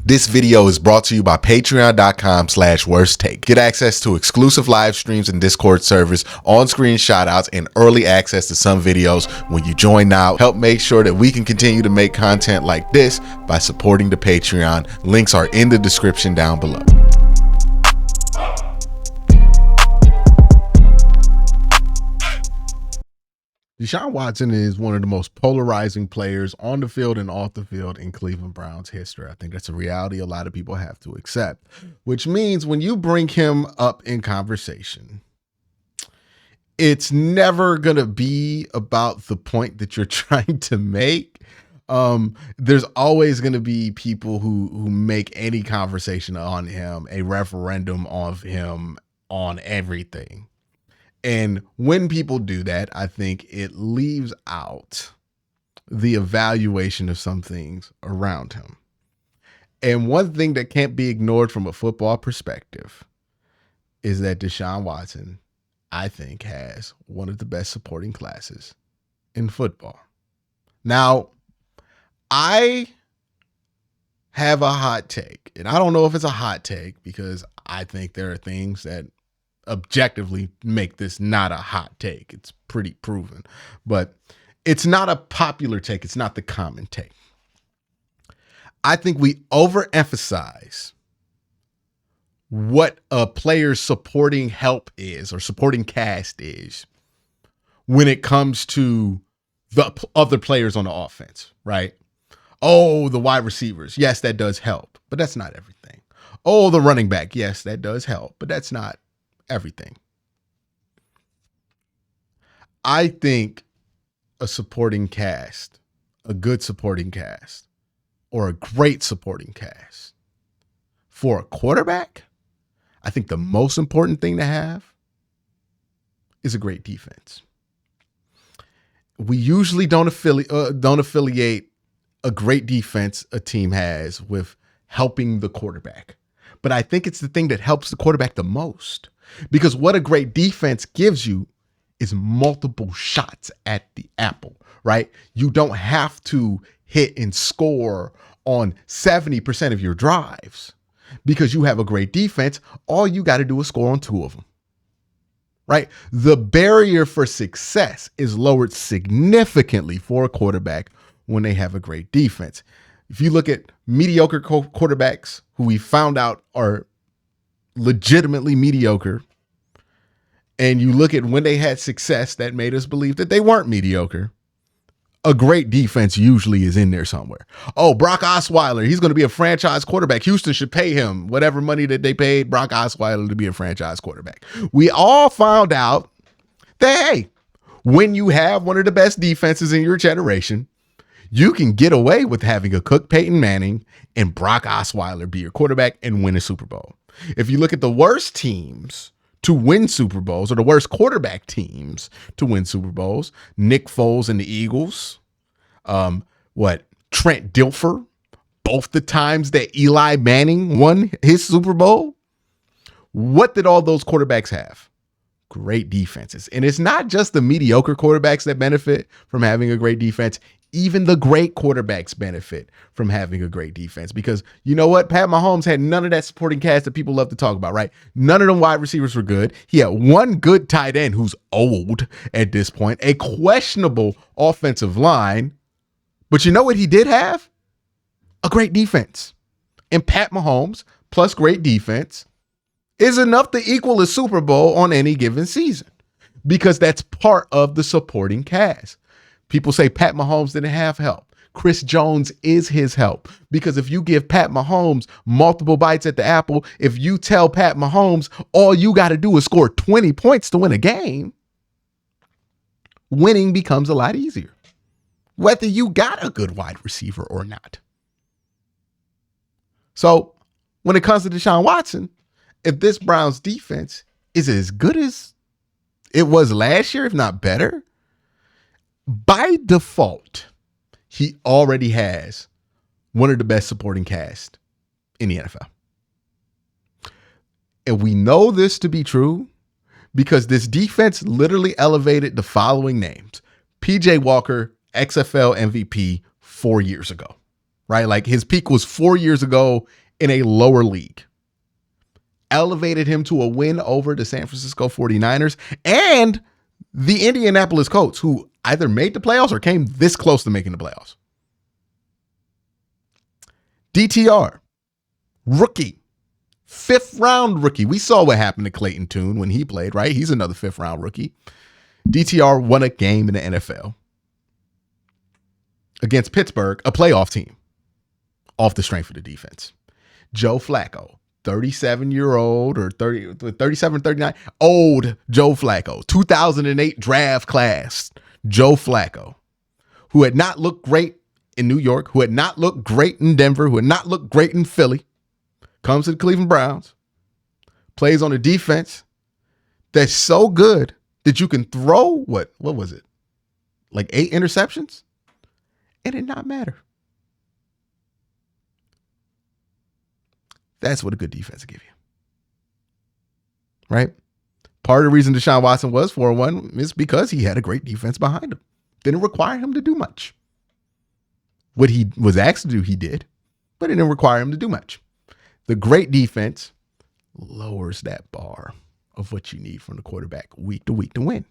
This video is brought to you by patreon.com/worsttake. Get access to exclusive live streams and Discord servers, on-screen shoutouts, and early access to some videos when you join now. Help make sure that we can continue to make content like this by supporting the Patreon. Links are in the description down below. Deshaun Watson is one of the most polarizing players on the field and off the field in Cleveland Browns history. I think that's a reality a lot of people have to accept, which means when you bring him up in conversation, it's never going to be about the point that you're trying to make. There's always going to be people who make any conversation on him a referendum of him on everything. And when people do that, I think it leaves out the evaluation of some things around him. And one thing that can't be ignored from a football perspective is that Deshaun Watson, I think, has one of the best supporting classes in football. Now, I have a hot take, and I don't know if it's a hot take because I think there are things that objectively make this not a hot take. It's pretty proven, but it's not a popular take. It's not the common take. I think we overemphasize what a player's supporting help is or supporting cast is when it comes to the other players on the offense, right? Oh, the wide receivers. Yes, that does help, but that's not everything. Oh, the running back. Yes, that does help, but that's not everything. I think a supporting cast, a good supporting cast, or a great supporting cast for a quarterback, I think the most important thing to have is a great defense. We usually don't affiliate a great defense a team has with helping the quarterback. But I think it's the thing that helps the quarterback the most. Because what a great defense gives you is multiple shots at the apple, right? You don't have to hit and score on 70% of your drives because you have a great defense. All you got to do is score on 2 of them, right? The barrier for success is lowered significantly for a quarterback when they have a great defense. If you look at mediocre quarterbacks who we found out are legitimately mediocre, and you look at when they had success that made us believe that they weren't mediocre, a great defense usually is in there somewhere. Oh, Brock Osweiler, he's going to be a franchise quarterback. Houston should pay him whatever money that they paid Brock Osweiler to be a franchise quarterback. We all found out that, hey, when you have one of the best defenses in your generation, you can get away with having a Cook, Peyton Manning, and Brock Osweiler be your quarterback and win a Super Bowl. If you look at the worst teams to win Super Bowls, or the worst quarterback teams to win Super Bowls, Nick Foles and the Eagles, Trent Dilfer, both the times that Eli Manning won his Super Bowl, what did all those quarterbacks have? Great defenses. And it's not just the mediocre quarterbacks that benefit from having a great defense. Even the great quarterbacks benefit from having a great defense because you know what? Pat Mahomes had none of that supporting cast that people love to talk about, right? None of them wide receivers were good. He had one good tight end who's old at this point, a questionable offensive line. But you know what he did have? A great defense. And Pat Mahomes plus great defense is enough to equal a Super Bowl on any given season because that's part of the supporting cast. People say Pat Mahomes didn't have help. Chris Jones is his help because if you give Pat Mahomes multiple bites at the apple, if you tell Pat Mahomes all you got to do is score 20 points to win a game, winning becomes a lot easier, whether you got a good wide receiver or not. So when it comes to Deshaun Watson, if this Browns defense is as good as it was last year, if not better, by default, he already has one of the best supporting cast in the NFL. And we know this to be true because this defense literally elevated the following names. PJ Walker, XFL MVP 4 years ago. right? Like his peak was 4 years ago in a lower league. Elevated him to a win over the San Francisco 49ers and the Indianapolis Colts, who either made the playoffs or came this close to making the playoffs. DTR, rookie, 5th round rookie. We saw what happened to Clayton Tune when he played, right? He's another 5th round rookie. DTR won a game in the NFL against Pittsburgh, a playoff team, off the strength of the defense. Joe Flacco, 37-year-old or 37, 39, old Joe Flacco, 2008 draft class, Joe Flacco, who had not looked great in New York, who had not looked great in Denver, who had not looked great in Philly, comes to the Cleveland Browns, plays on a defense that's so good that you can throw, what was it? Like 8 interceptions? It did not matter. That's what a good defense will give you. Right? Part of the reason Deshaun Watson was 4-1 is because he had a great defense behind him. Didn't require him to do much. What he was asked to do, he did, but it didn't require him to do much. The great defense lowers that bar of what you need from the quarterback week to week to win,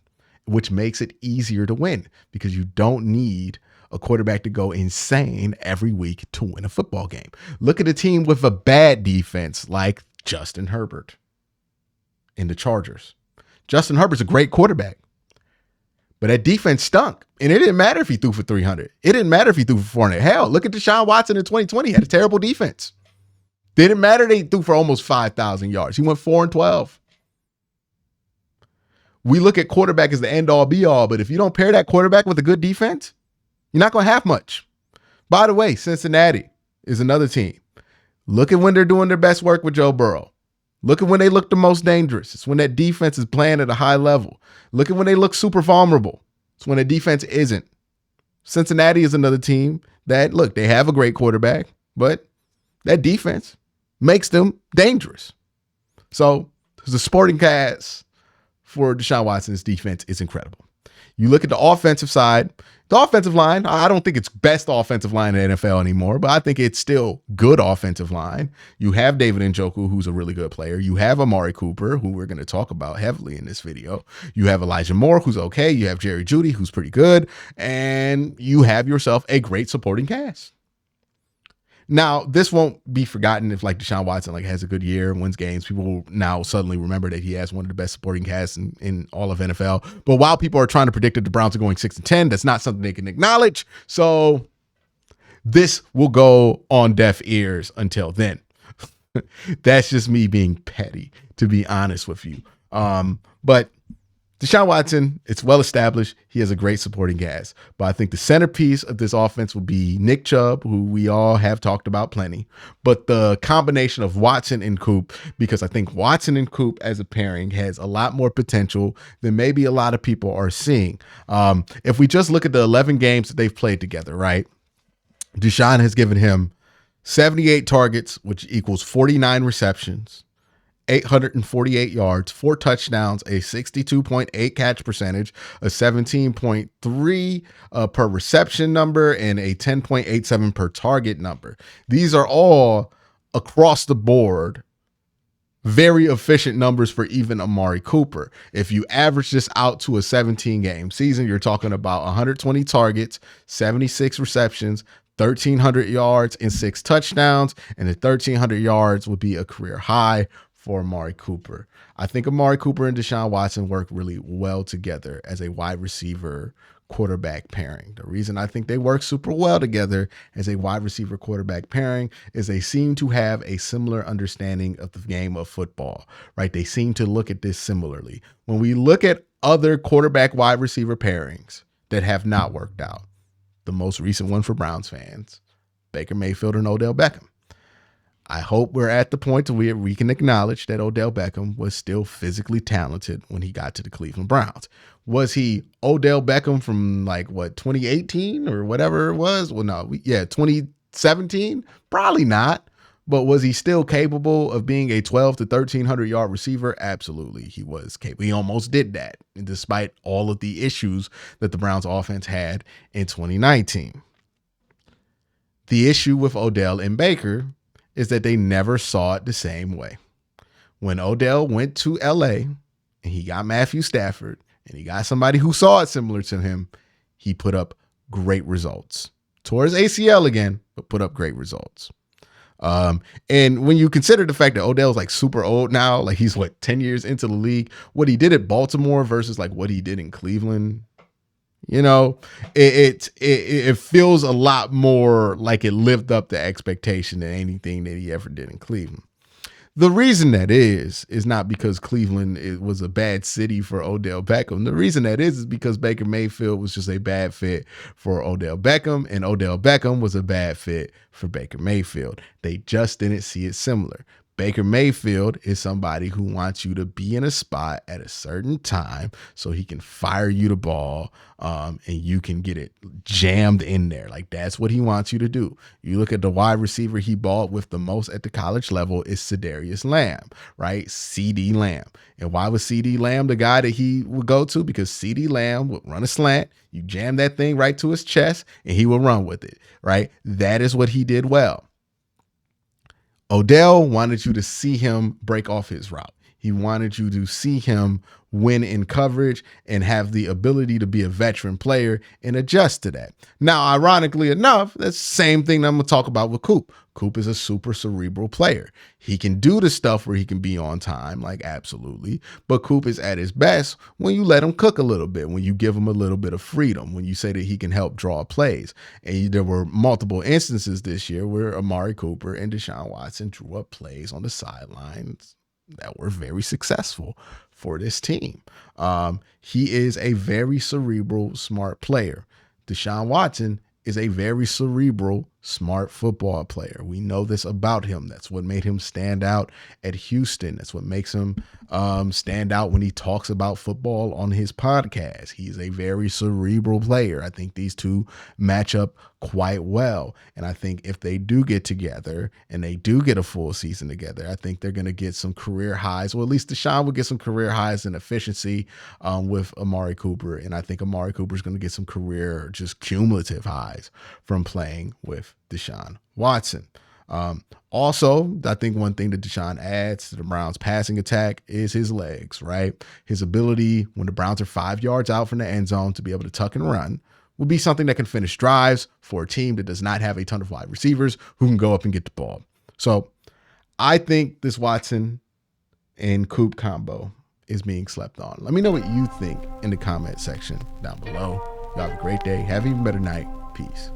which makes it easier to win because you don't need a quarterback to go insane every week to win a football game. Look at a team with a bad defense like Justin Herbert in the Chargers. Justin Herbert's a great quarterback, but that defense stunk. And it didn't matter if he threw for 300. It didn't matter if he threw for 400. Hell, look at Deshaun Watson in 2020. He had a terrible defense. Didn't matter that he threw for almost 5,000 yards. He went 4-12. We look at quarterback as the end-all be-all, but if you don't pair that quarterback with a good defense, you're not going to have much. By the way, Cincinnati is another team. Look at when they're doing their best work with Joe Burrow. Look at when they look the most dangerous. It's when that defense is playing at a high level. Look at when they look super vulnerable. It's when the defense isn't. Cincinnati is another team that, look, they have a great quarterback, but that defense makes them dangerous. So the supporting cast for Deshaun Watson's defense is incredible. You look at the offensive side, the offensive line, I don't think it's best offensive line in the NFL anymore, but I think it's still good offensive line. You have David Njoku, who's a really good player. You have Amari Cooper, who we're going to talk about heavily in this video. You have Elijah Moore, who's okay. You have Jerry Jeudy, who's pretty good. And you have yourself a great supporting cast. Now, this won't be forgotten if like Deshaun Watson like has a good year and wins games. People will now suddenly remember that he has one of the best supporting casts in all of NFL. But while people are trying to predict that the Browns are going 6-10, that's not something they can acknowledge. So this will go on deaf ears until then. That's just me being petty, to be honest with you. But Deshaun Watson, it's well established. He has a great supporting cast. But I think the centerpiece of this offense will be Nick Chubb, who we all have talked about plenty. But the combination of Watson and Coop, because I think Watson and Coop as a pairing has a lot more potential than maybe a lot of people are seeing. If we just look at the 11 games that they've played together, right? Deshaun has given him 78 targets, which equals 49 receptions, 848 yards, 4 touchdowns, a 62.8 catch percentage, a 17.3 per reception number, and a 10.87 per target number. These are all across the board very efficient numbers for even Amari Cooper. If you average this out to a 17-game season, you're talking about 120 targets, 76 receptions, 1,300 yards, and 6 touchdowns, and the 1,300 yards would be a career high for Amari Cooper. I think Amari Cooper and Deshaun Watson work really well together as a wide receiver quarterback pairing. The reason I think they work super well together as a wide receiver quarterback pairing is they seem to have a similar understanding of the game of football, right? They seem to look at this similarly. When we look at other quarterback wide receiver pairings that have not worked out, the most recent one for Browns fans, Baker Mayfield and Odell Beckham. I hope we're at the point where we can acknowledge that Odell Beckham was still physically talented when he got to the Cleveland Browns. Was he Odell Beckham from 2018 or whatever it was? Well, no, 2017? Probably not. But was he still capable of being a 12 to 1,300 yard receiver? Absolutely, he was capable. He almost did that, despite all of the issues that the Browns offense had in 2019. The issue with Odell and Baker is that they never saw it the same way. When Odell went to LA and he got Matthew Stafford and he got somebody who saw it similar to him, he put up great results. Tore his ACL again, but put up great results. And when you consider the fact that Odell's like super old now, like he's 10 years into the league, what he did at Baltimore versus like what he did in Cleveland, you know, it feels a lot more like it lived up to expectation than anything that he ever did in Cleveland. The reason that is not because Cleveland was a bad city for Odell Beckham. The reason that is because Baker Mayfield was just a bad fit for Odell Beckham, and Odell Beckham was a bad fit for Baker Mayfield. They just didn't see it similar. Baker Mayfield is somebody who wants you to be in a spot at a certain time so he can fire you the ball and you can get it jammed in there. Like, that's what he wants you to do. You look at the wide receiver he balled with the most at the college level is Cedarius Lamb, right? CeeDee Lamb. And why was CeeDee Lamb the guy that he would go to? Because CeeDee Lamb would run a slant, you jam that thing right to his chest, and he would run with it, right? That is what he did well. Odell wanted you to see him break off his route. He wanted you to see him win in coverage and have the ability to be a veteran player and adjust to that. Now, ironically enough, that's the same thing that I'm going to talk about with Coop. Coop is a super cerebral player. He can do the stuff where he can be on time, like absolutely. But Coop is at his best when you let him cook a little bit, when you give him a little bit of freedom, when you say that he can help draw plays. And there were multiple instances this year where Amari Cooper and Deshaun Watson drew up plays on the sidelines that were very successful for this team. He is a very cerebral, smart player. Deshaun Watson is a very cerebral, smart football player. We know this about him. That's what made him stand out at Houston. That's what makes him stand out when he talks about football on his podcast. He's a very cerebral player. I think these two match up quite well. And I think if they do get together and they do get a full season together, I think they're going to get some career highs. Well, at least Deshaun will get some career highs in efficiency with Amari Cooper. And I think Amari Cooper is going to get some career, just cumulative highs from playing with Deshaun Watson. Also, I think one thing that Deshaun adds to the Browns passing attack is his legs, right? His ability when the Browns are 5 yards out from the end zone to be able to tuck and run will be something that can finish drives for a team that does not have a ton of wide receivers who can go up and get the ball. So I think this Watson and Coop combo is being slept on. Let me know what you think in the comment section down below. You have a great day. Have an even better night. Peace.